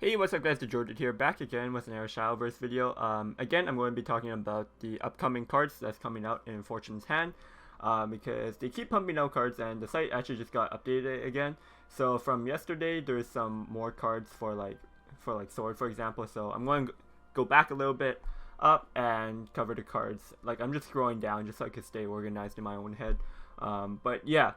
Hey, what's up guys, TheJordude here, back again with another Shadowverse video. Again, I'm going to be talking about the upcoming cards that's coming out in Fortune's Hand, because they keep pumping out cards and the site actually just got updated again. So from yesterday, there's some more cards for like Sword, for example. So I'm going to go back a little bit up and cover the cards. Like, I'm just scrolling down just so I could stay organized in my own head. But yeah.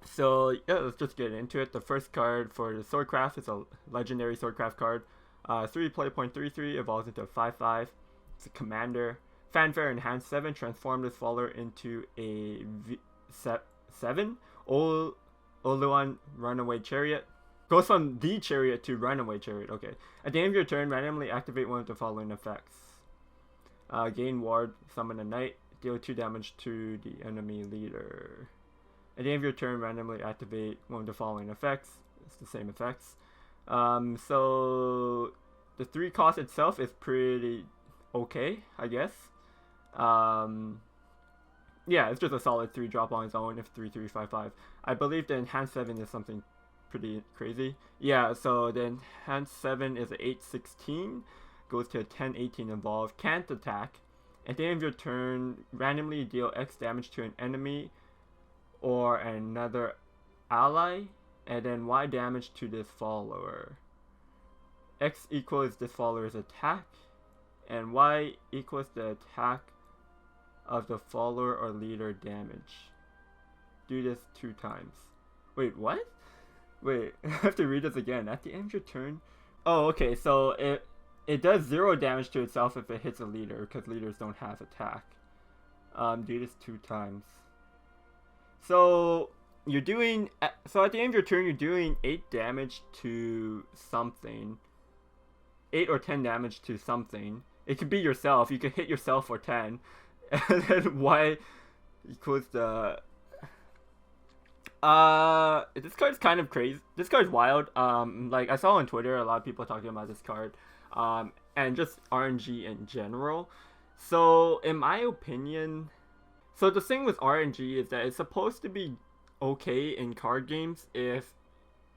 So yeah, let's just get into it. The first card for the Swordcraft is a legendary Swordcraft card. 3 play point 3/3, evolves into a 5/5. It's a commander. Fanfare enhanced 7, transform this follower into a 7. Oluan runaway chariot. Goes from the chariot to runaway chariot. Okay. At the end of your turn, randomly activate one of the following effects. Gain ward, summon a knight, deal 2 damage to the enemy leader. At the end of your turn, randomly activate one of the following effects. It's the same effects. So the 3 cost itself is pretty okay, I guess. Yeah, it's just a solid 3 drop on its own if 3/3/5/5. I believe the enhanced 7 is something pretty crazy. Yeah, so the enhanced 7 is an 8/16, goes to a 10/18 evolve, can't attack. At the end of your turn, randomly deal X damage to an enemy or another ally, and then Y damage to this follower. X equals this follower's attack, and Y equals the attack of the follower or leader damage. Do this 2 times. Wait, what? Wait, I have to read this again. At the end of your turn. Oh, okay, so it does 0 damage to itself if it hits a leader, because leaders don't have attack. Do this 2 times. So you're doing, so at the end of your turn, you're doing 8 damage to something. 8 or 10 damage to something. It could be yourself. You could hit yourself for 10. And then Y equals the... This card's kind of crazy. This card's wild. Like, I saw on Twitter a lot of people talking about this card. And just RNG in general. So, in my opinion... So the thing with RNG is that it's supposed to be okay in card games if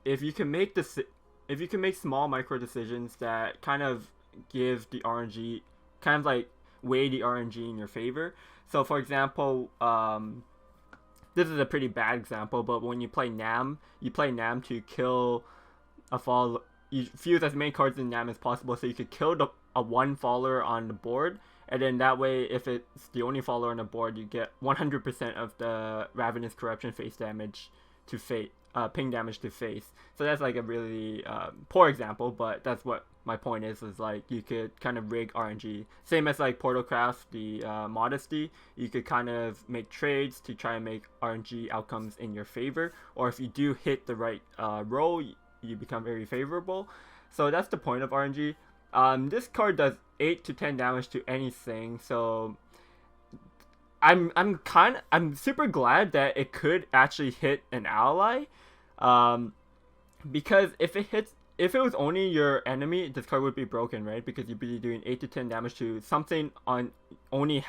you can make small micro decisions that kind of give the RNG, kind of like weigh the RNG in your favor. So for example, this is a pretty bad example, but when you play Nam to kill a fall. You fuse as many cards in Nam as possible so you could kill a 1 follower on the board. And then that way, if it's the only follower on the board, you get 100% of the Ravenous Corruption face damage to ping damage to face. So that's like a really poor example, but that's what my point is like you could kind of rig RNG. Same as like Portalcraft, the Modesty. You could kind of make trades to try and make RNG outcomes in your favor. Or if you do hit the right roll, you become very favorable. So that's the point of RNG. This card does 8 to 10 damage to anything, so I'm super glad that it could actually hit an ally, because if it was only your enemy, this card would be broken, right? Because you'd be doing 8 to 10 damage to something on only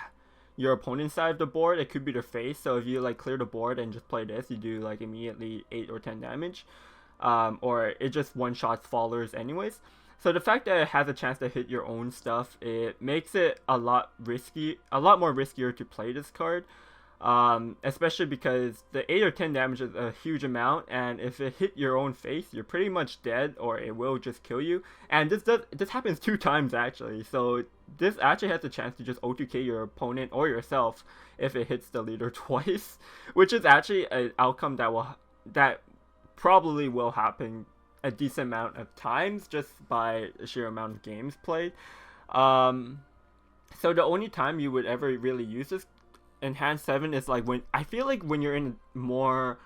your opponent's side of the board. It could be their face, so if you like clear the board and just play this, you do like immediately 8 or 10 damage, or it just one-shots followers anyways. So the fact that it has a chance to hit your own stuff, it makes it a lot more riskier to play this card. Especially because the 8 or 10 damage is a huge amount, and if it hit your own face, you're pretty much dead, or it will just kill you. And this happens 2 times actually, so this actually has the chance to just O2K your opponent or yourself if it hits the leader twice, which is actually an outcome that probably will happen a decent amount of times just by the sheer amount of games played. So the only time you would ever really use this enhanced 7 is like when you're in a more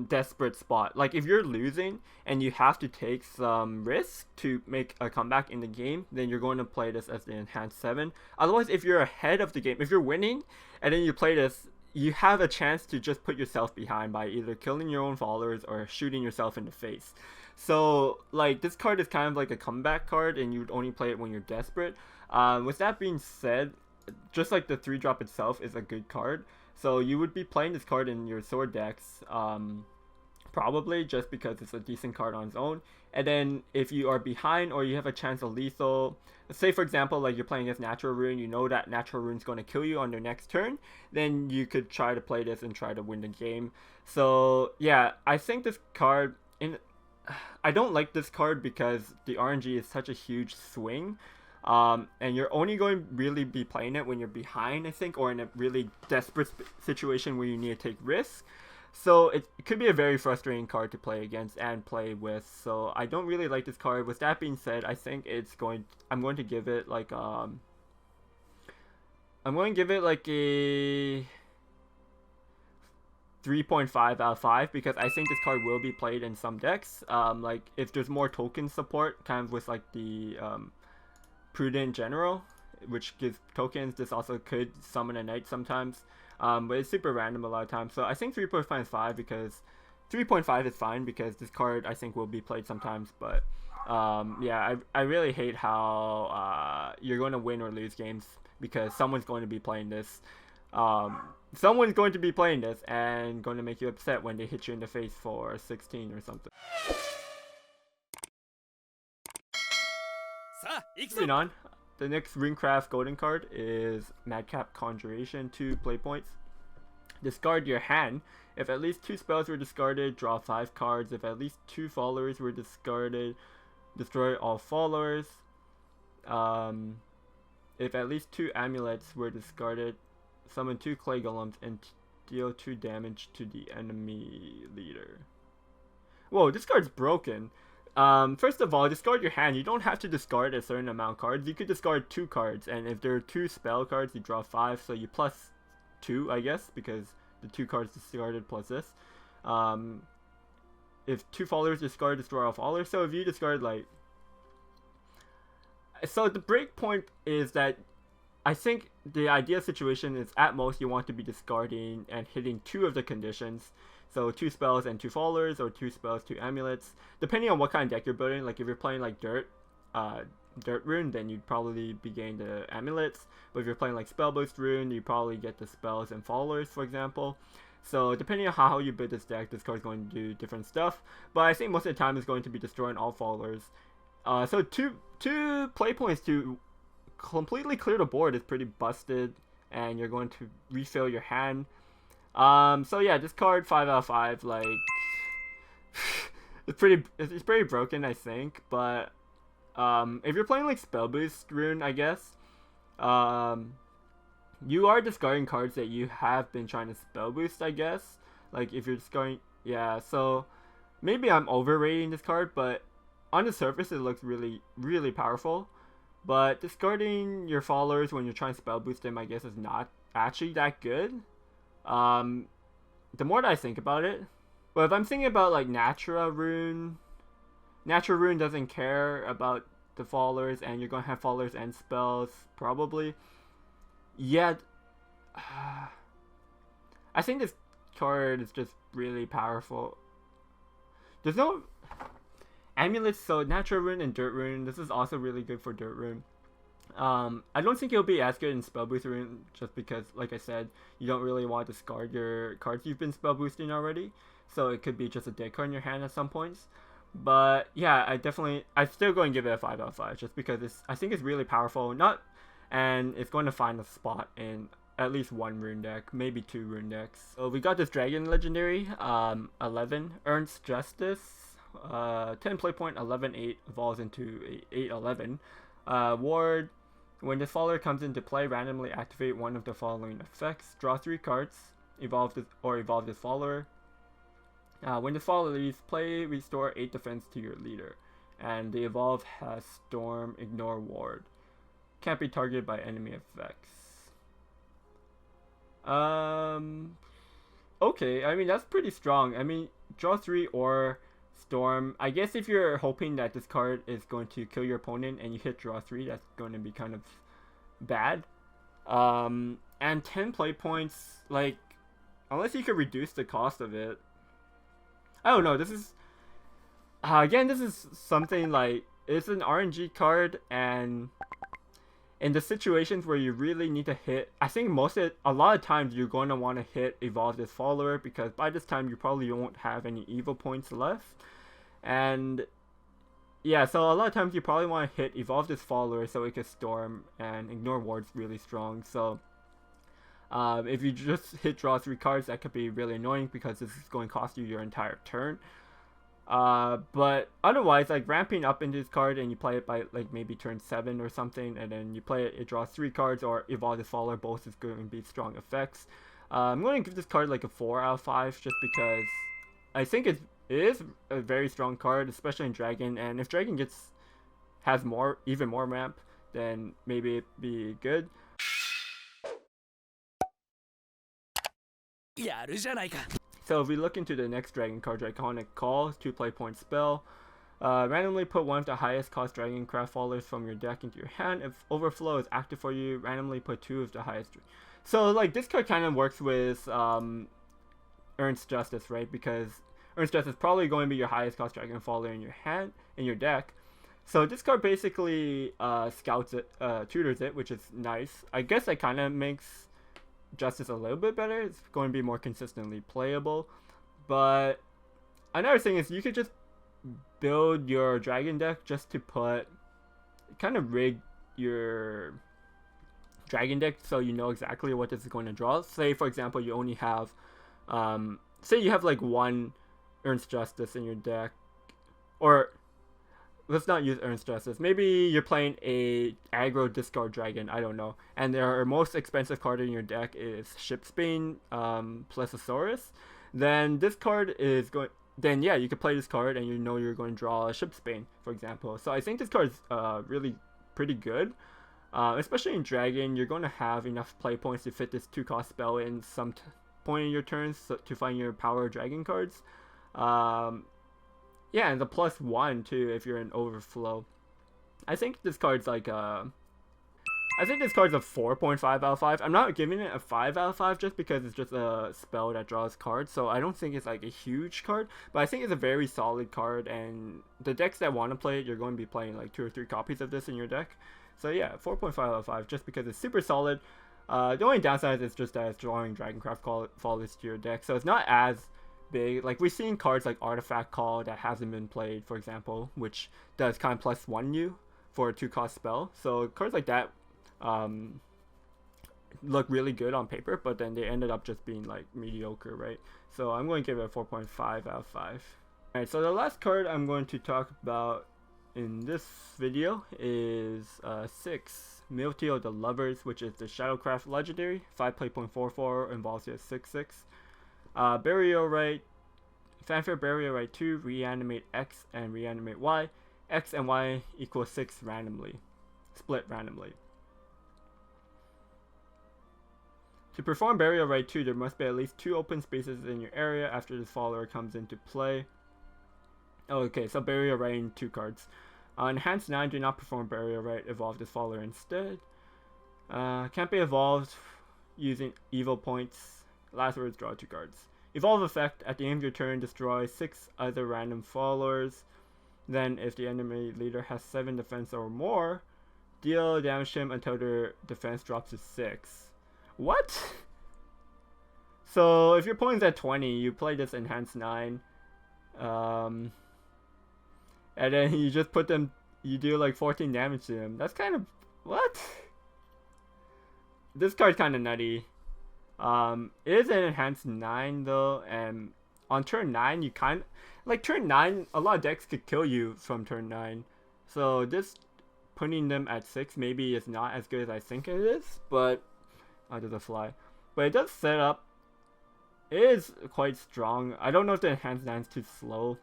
desperate spot. Like if you're losing and you have to take some risk to make a comeback in the game, then you're going to play this as the enhanced 7. Otherwise, if you're ahead of the game, if you're winning and then you play this, you have a chance to just put yourself behind by either killing your own followers or shooting yourself in the face. So like this card is kind of like a comeback card, and you would only play it when you're desperate. With that being said, just like the 3-drop itself is a good card, so you would be playing this card in your sword decks probably, just because it's a decent card on its own. And then if you are behind or you have a chance of lethal, say for example like you're playing against Natural Rune, you know that Natural Rune's going to kill you on their next turn, then you could try to play this and try to win the game. So yeah, I think this card, I don't like this card because the RNG is such a huge swing. And you're only going to really be playing it when you're behind, I think, or in a really desperate situation where you need to take risks. So it could be a very frustrating card to play against and play with. So I don't really like this card. With that being said, I think I'm going to give it like a 3.5 out of 5 because I think this card will be played in some decks. Like if there's more token support, kind of with like the Prudent General, which gives tokens. This also could summon a knight sometimes, but it's super random a lot of times. So I think 3.5 is fine because 3.5 is fine because this card I think will be played sometimes. But yeah, I really hate how you're going to win or lose games because someone's going to be playing this. Someone's going to be playing this and going to make you upset when they hit you in the face for 16 or something. Moving on, the next Runecraft Golden card is Madcap Conjuration, 2 play points. Discard your hand. If at least 2 spells were discarded, draw 5 cards. If at least 2 followers were discarded, destroy all followers. If at least 2 amulets were discarded, summon 2 clay golems and deal 2 damage to the enemy leader. Whoa, this card's broken. First of all, discard your hand. You don't have to discard a certain amount of cards. You could discard 2 cards, and if there are 2 spell cards, you draw 5, so you plus 2, I guess, because the 2 cards discarded plus this. If 2 followers discard, destroy all followers. So if you discard like... So the break point is that I think the ideal situation is at most you want to be discarding and hitting 2 of the conditions. So 2 spells and 2 followers, or 2 spells, 2 amulets. Depending on what kind of deck you're building, like if you're playing like Dirt Rune, then you'd probably be getting the amulets. But if you're playing like Spell Boost Rune, you probably get the spells and followers, for example. So depending on how you build this deck, this card's going to do different stuff. But I think most of the time it's going to be destroying all followers. So two play points to completely clear the board is pretty busted, and you're going to refill your hand. So yeah, this card 5 out of 5, like it's pretty broken, I think. But if you're playing like Spell Boost Rune, I guess you are discarding cards that you have been trying to spell boost, I guess. Like if you're discarding, yeah. So maybe I'm overrating this card, but on the surface it looks really, really powerful. But discarding your followers when you're trying to spell boost them, I guess, is not actually that good. The more that I think about it, but if I'm thinking about like Natural Rune doesn't care about the followers, and you're gonna have followers and spells probably. Yet, I think this card is just really powerful. There's no amulets, so Natural Rune and Dirt Rune. This is also really good for Dirt Rune. I don't think it'll be as good in Spell Boost Rune, just because, like I said, you don't really want to discard your cards you've been spell boosting already. So it could be just a dead card in your hand at some points. But yeah, I still go and give it a 5 out of 5, just because I think it's really powerful. And it's going to find a spot in at least 1 rune deck, maybe 2 rune decks. So we got this Dragon Legendary, 11, Earns Justice, 10 play point, 11-8, evolves into 8-11. Ward, when this follower comes into play, randomly activate one of the following effects. Draw 3 cards, evolve this follower. When this follower leaves play, restore 8 defense to your leader. And the evolve has Storm, Ignore, Ward. Can't be targeted by enemy effects. Okay, I mean, that's pretty strong. I mean, draw 3 or Storm. I guess if you're hoping that this card is going to kill your opponent and you hit draw 3, that's going to be kind of bad. And 10 play points, like, unless you could reduce the cost of it. I don't know, this is... again, this is something like... It's an RNG card, and... in the situations where you really need to hit, I think a lot of times you're going to want to hit Evolve this follower, because by this time you probably won't have any evil points left. And yeah, so a lot of times you probably want to hit Evolve this follower so it can storm and ignore wards really strong. So if you just hit draw 3 cards, that could be really annoying because this is going to cost you your entire turn. But otherwise, like ramping up into this card and you play it by like maybe turn 7 or something, and then you play it, it draws 3 cards, or Evolve the Follower, both is going to be strong effects. I'm going to give this card like a 4 out of 5 just because I think it is a very strong card, especially in Dragon, and if Dragon has even more ramp, then maybe it'd be good. So if we look into the next Dragon card, Draconic Call, 2 play point spell. Randomly put one of the highest cost Dragon Craft Fallers from your deck into your hand. If Overflow is active for you, randomly put 2 of the highest. So like this card kind of works with Ernst Justice, right? Because Ernst Justice is probably going to be your highest cost Dragon Faller in your deck. So this card basically scouts it, tutors it, which is nice. I guess that kind of makes Justice a little bit better. It's going to be more consistently playable. But another thing is you could just build your Dragon deck just to kind of rig your Dragon deck so you know exactly what this is going to draw. Say for example you only have say you have like 1 Ernst Justice in your deck, or let's not use Ernst Justice. Maybe you're playing a aggro discard dragon, I don't know, and their most expensive card in your deck is Shipsbane Plesiosaurus. Then this card is going. Then yeah, you could play this card, and you know you're going to draw a Shipsbane, for example. So I think this card is really pretty good, especially in Dragon. You're going to have enough play points to fit this 2-cost spell in some point in your turns to find your power Dragon cards. Yeah, and the +1 too if you're in Overflow. I think this card's like I think this card's a 4.5 out of 5. I'm not giving it a 5 out of 5 just because it's just a spell that draws cards, so I don't think it's like a huge card, but I think it's a very solid card, and the decks that want to play it, you're going to be playing like 2 or 3 copies of this in your deck. So yeah, 4.5 out of 5 just because it's super solid. The only downside is just that it's drawing Dragoncraft Fallers to your deck, so it's not as big. Like we've seen cards like Artifact Call that hasn't been played, for example, which does kind of +1 you for a 2-cost spell. So cards like that look really good on paper, but then they ended up just being like mediocre, right? So I'm going to give it a 4.5 out of 5. Alright, so the last card I'm going to talk about in this video is 6 Miltio the Lovers, which is the Shadowcraft legendary, 5 play point 4/4, involves a 6/6. Burial Rite, Fanfare Burial Rite 2, reanimate X and reanimate Y. X and Y equals 6 randomly. Split randomly. To perform Burial Rite 2, there must be at least 2 open spaces in your area after this follower comes into play. Oh, okay, so Burial Rite in 2 cards. Enhanced 9, do not perform Burial Rite, evolve this follower instead. Can't be evolved using evil points. Last words, draw 2 cards. Evolve effect, at the end of your turn, destroy 6 other random followers. Then, if the enemy leader has 7 defense or more, deal damage to him until their defense drops to 6. What? So, if your opponent's at 20, you play this enhanced 9. And then you just put them, you do like 14 damage to them. That's kind of, what? This card's kind of nutty. It is an enhanced 9 though, and on turn 9 you kind of like turn 9 a lot of decks could kill you from turn 9, so this putting them at 6 maybe is not as good as I think it is, but does it fly? But it does set up, it is quite strong. I don't know if the enhanced 9 is too slow.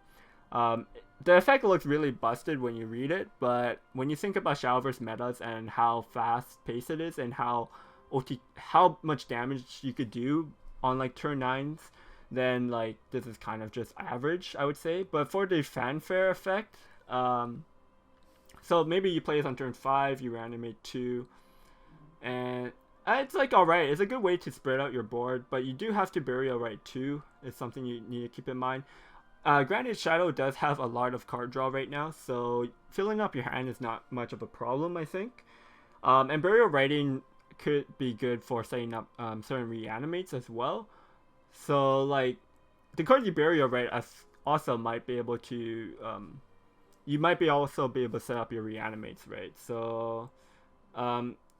The effect looks really busted when you read it, but when you think about Shadowverse metas and how fast paced it is and how much damage you could do on like turn 9s, then like this is kind of just average, I would say. But for the fanfare effect, so maybe you play this on turn 5, you reanimate 2, and it's like alright, it's a good way to spread out your board, but you do have to Burial Rite 2, it's something you need to keep in mind. Granted, Shadow does have a lot of card draw right now, so filling up your hand is not much of a problem, I think. And burial writing could be good for setting up certain reanimates as well. So like the cards you burial write also might be able to you might be also be able to set up your reanimates, right? So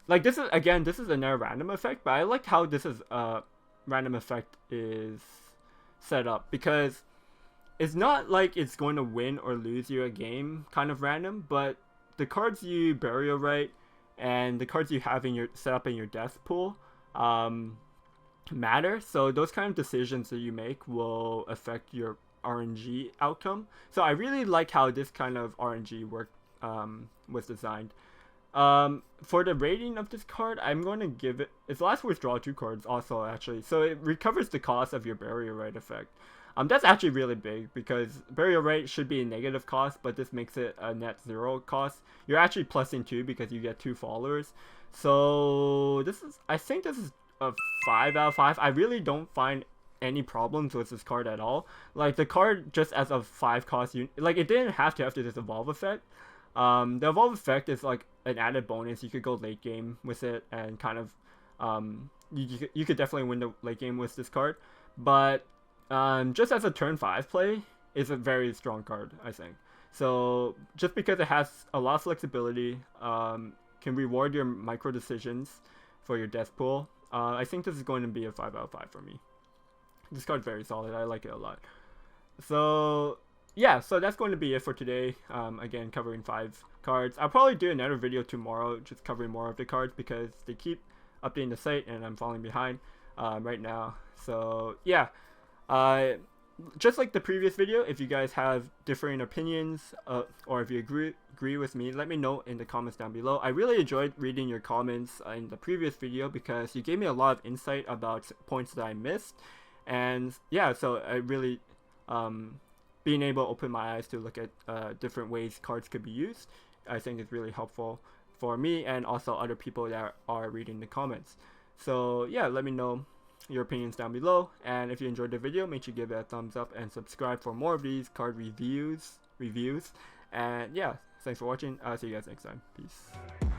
like this is another random effect, but I like how this is random effect is set up, because it's not like it's going to win or lose you a game kind of random, but the cards you burial write and the cards you have in your set up in your death pool matter. So those kind of decisions that you make will affect your RNG outcome. So I really like how this kind of RNG work was designed. For the rating of this card, I'm going to give it its last withdraw 2 cards also, actually. So it recovers the cost of your burial rite effect. That's actually really big, because burial rite should be a negative cost, but this makes it a net 0 cost. You're actually plussing 2 because you get 2 followers. So I think this is a 5 out of 5. I really don't find any problems with this card at all. Like the card just as a 5 cost, like it didn't have to after this evolve effect. The evolve effect is like an added bonus. You could go late game with it and kind of you could definitely win the late game with this card, but just as a turn 5 play, is a very strong card, I think. So just because it has a lot of flexibility, can reward your micro decisions for your death pool, I think this is going to be a 5 out of 5 for me. This card's very solid. I like it a lot. So yeah, so that's going to be it for today. Again, covering 5 cards. I'll probably do another video tomorrow just covering more of the cards, because they keep updating the site and I'm falling behind right now. So yeah, just like the previous video, if you guys have differing opinions or if you agree with me, let me know in the comments down below. I really enjoyed reading your comments in the previous video, because you gave me a lot of insight about points that I missed. And yeah, so I really being able to open my eyes to look at different ways cards could be used, I think is really helpful for me and also other people that are reading the comments. So yeah, let me know your opinions down below, and if you enjoyed the video, make sure you give it a thumbs up and subscribe for more of these card reviews. And yeah, thanks for watching. I'll see you guys next time. Peace.